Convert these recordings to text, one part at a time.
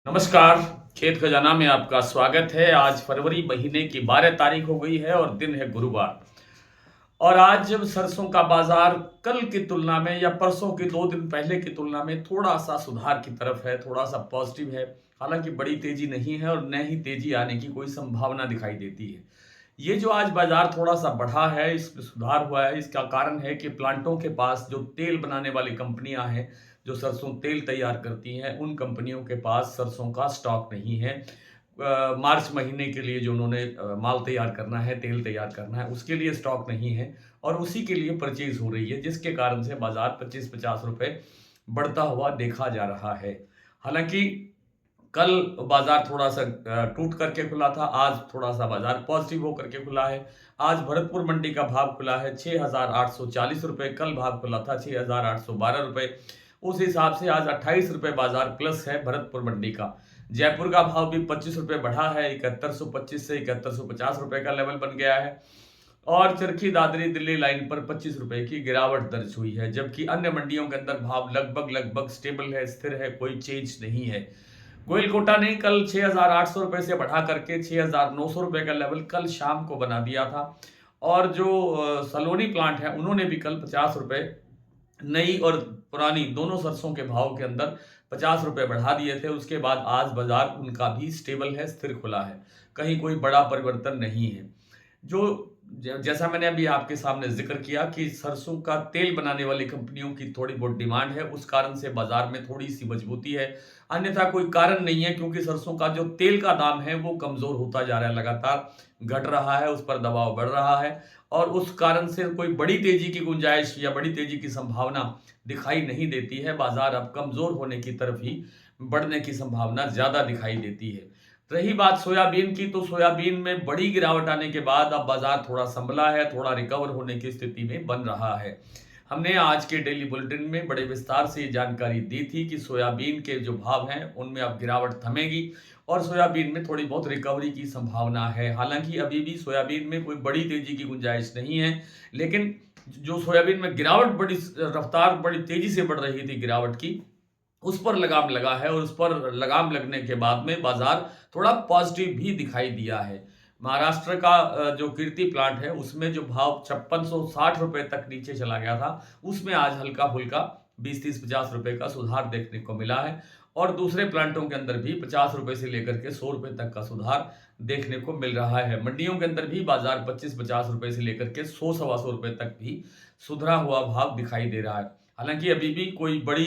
नमस्कार। खेत खजाना में आपका स्वागत है। आज फरवरी महीने की 12 तारीख हो गई है और दिन है गुरुवार। और आज जब सरसों का बाजार कल की तुलना में या परसों की 2 दिन पहले की तुलना में थोड़ा सा सुधार की तरफ है, थोड़ा सा पॉजिटिव है। हालांकि बड़ी तेजी नहीं है और न ही तेजी आने की कोई संभावना दिखाई देती है। ये जो आज बाजार थोड़ा सा बढ़ा है, इसमें सुधार हुआ है, इसका कारण है कि प्लांटों के पास जो तेल बनाने वाली कंपनियां हैं, जो सरसों तेल तैयार करती हैं, उन कंपनियों के पास सरसों का स्टॉक नहीं है। मार्च महीने के लिए जो उन्होंने माल तैयार करना है, तेल तैयार करना है, उसके लिए स्टॉक नहीं है और उसी के लिए परचेज हो रही है, जिसके कारण से बाजार 25-50 रुपए बढ़ता हुआ देखा जा रहा है। हालांकि कल बाजार थोड़ा सा टूट करके खुला था, आज थोड़ा सा बाजार पॉजिटिव होकर के खुला है। आज भरतपुर मंडी का भाव खुला है 6,840 रुपए, कल भाव खुला था 6,812 रुपए। उस हिसाब से आज 28 रुपए बाजार प्लस है भरतपुर मंडी का। जयपुर का भाव भी 25 रुपए बढ़ा है, 7125 से 7150 रुपए का लेवल बन गया है। और चरखी दादरी दिल्ली लाइन पर 25 रुपए की गिरावट दर्ज हुई है, जबकि अन्य मंडियों के अंदर भाव लगभग स्टेबल है, स्थिर है, कोई चेंज नहीं है। गोयलकोटा ने कल 6,800 रुपए से बढ़ा करके 6,900 रुपए का लेवल कल शाम को बना दिया था। और जो सलोनी प्लांट है, उन्होंने भी कल 50 रुपए नई और पुरानी दोनों सरसों के भाव के अंदर 50 रुपए बढ़ा दिए थे। उसके बाद आज बाजार उनका भी स्टेबल है, स्थिर खुला है, कहीं कोई बड़ा परिवर्तन नहीं है। जो जैसा मैंने अभी आपके सामने जिक्र किया कि सरसों का तेल बनाने वाली कंपनियों की थोड़ी बहुत डिमांड है, उस कारण से बाजार में थोड़ी सी मजबूती है। अन्यथा कोई कारण नहीं है, क्योंकि सरसों का जो तेल का दाम है वो कमजोर होता जा रहा है, लगातार घट रहा है, उस पर दबाव बढ़ रहा है और उस कारण से कोई बड़ी तेजी की गुंजाइश या बड़ी तेजी की संभावना दिखाई नहीं देती है। बाजार अब कमजोर होने की तरफ ही बढ़ने की संभावना ज्यादा दिखाई देती है। रही बात सोयाबीन की, तो सोयाबीन में बड़ी गिरावट आने के बाद अब बाजार थोड़ा संभला है, थोड़ा रिकवर होने की स्थिति में बन रहा है। हमने आज के डेली बुलेटिन में बड़े विस्तार से जानकारी दी थी कि सोयाबीन के जो भाव हैं उनमें अब गिरावट थमेगी और सोयाबीन में थोड़ी बहुत रिकवरी की संभावना है। हालांकि अभी भी सोयाबीन में कोई बड़ी तेजी की गुंजाइश नहीं है, लेकिन जो सोयाबीन में गिरावट बड़ी रफ्तार बड़ी तेजी से बढ़ रही थी गिरावट की, उस पर लगाम लगा है और उस पर लगाम लगने के बाद में बाजार थोड़ा पॉजिटिव भी दिखाई दिया है। महाराष्ट्र का जो कीर्ति प्लांट है, उसमें जो भाव 5660 रुपए तक नीचे चला गया था, उसमें आज हल्का फुल्का 20-30-50 रुपए का सुधार देखने को मिला है। और दूसरे प्लांटों के अंदर भी 50 रुपए से लेकर के 100 रुपए तक का सुधार देखने को मिल रहा है। मंडियों के अंदर भी बाजार 25-50 रुपए से लेकर के 100-125 रुपए तक भी सुधरा हुआ भाव दिखाई दे रहा है। हालांकि अभी भी कोई बड़ी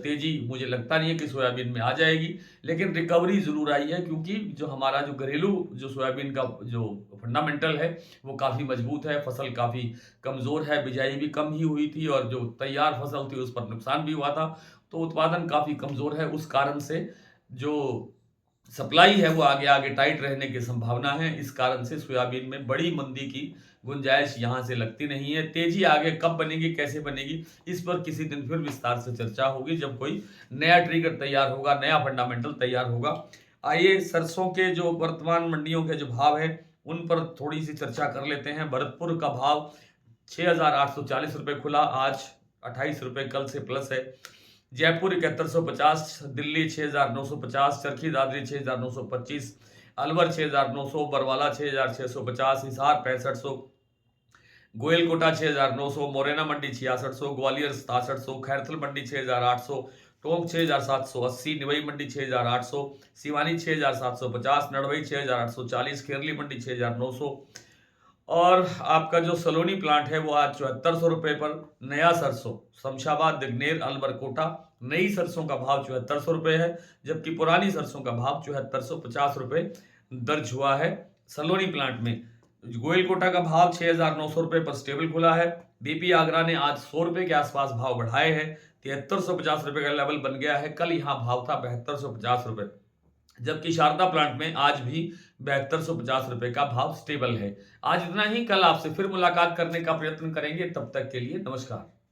तेजी मुझे लगता नहीं है कि सोयाबीन में आ जाएगी, लेकिन रिकवरी जरूर आई है, क्योंकि जो हमारा जो घरेलू जो सोयाबीन का जो फंडामेंटल है वो काफी मजबूत है। फसल काफी कमजोर है, बिजाई भी कम ही हुई थी और जो तैयार फसल थी उस पर नुकसान भी हुआ था, तो उत्पादन काफी कमजोर है। उस कारण से जो सप्लाई है वो आगे आगे टाइट रहने की संभावना है। इस कारण से सोयाबीन में बड़ी मंदी की गुंजाइश यहां से लगती नहीं है। तेजी आगे कब बनेगी, कैसे बनेगी, इस पर किसी दिन फिर विस्तार से चर्चा होगी, जब कोई नया ट्रिगर तैयार होगा, नया फंडामेंटल तैयार होगा। आइए सरसों के जो वर्तमान मंडियों के जो भाव है उन पर थोड़ी सी चर्चा कर लेते हैं। भरतपुर का भाव 6,840 रुपए खुला, आज 28 रुपए कल से प्लस है। जयपुर 7150, दिल्ली 6,950, चरखी दादरी 6,925, अलवर 6,900, बरवाला 6,650, हिसार 6500, गोयलकोटा 6,900, मोरेना मंडी 6600, ग्वालियर 6700, खैरथल मंडी 6,800, टोंक 6,780, निवई मंडी 6,800, सिवानी 6,750, नड़वई 6,840, खेरली मंडी 6,900। और आपका जो सलोनी प्लांट है वो आज 7400 रुपए पर। नया सरसों शमशाबाद, दिग्नेर, अलवर, कोटा, नई सरसों का भाव 7400 रुपए है, जबकि पुरानी सरसों का भाव 7450 रुपए दर्ज हुआ है सलोनी प्लांट में। गोयलकोटा का भाव 6,900 रुपए पर स्टेबल खुला है। बीपी आगरा ने आज 100 रुपए के आसपास भाव बढ़ाए हैं, 7350 रुपए का लेवल बन गया है। कल यहाँ भाव था 7250 रुपए, जबकि शारदा प्लांट में आज भी 7250 रुपए का भाव स्टेबल है। आज इतना ही, कल आपसे फिर मुलाकात करने का प्रयत्न करेंगे। तब तक के लिए नमस्कार।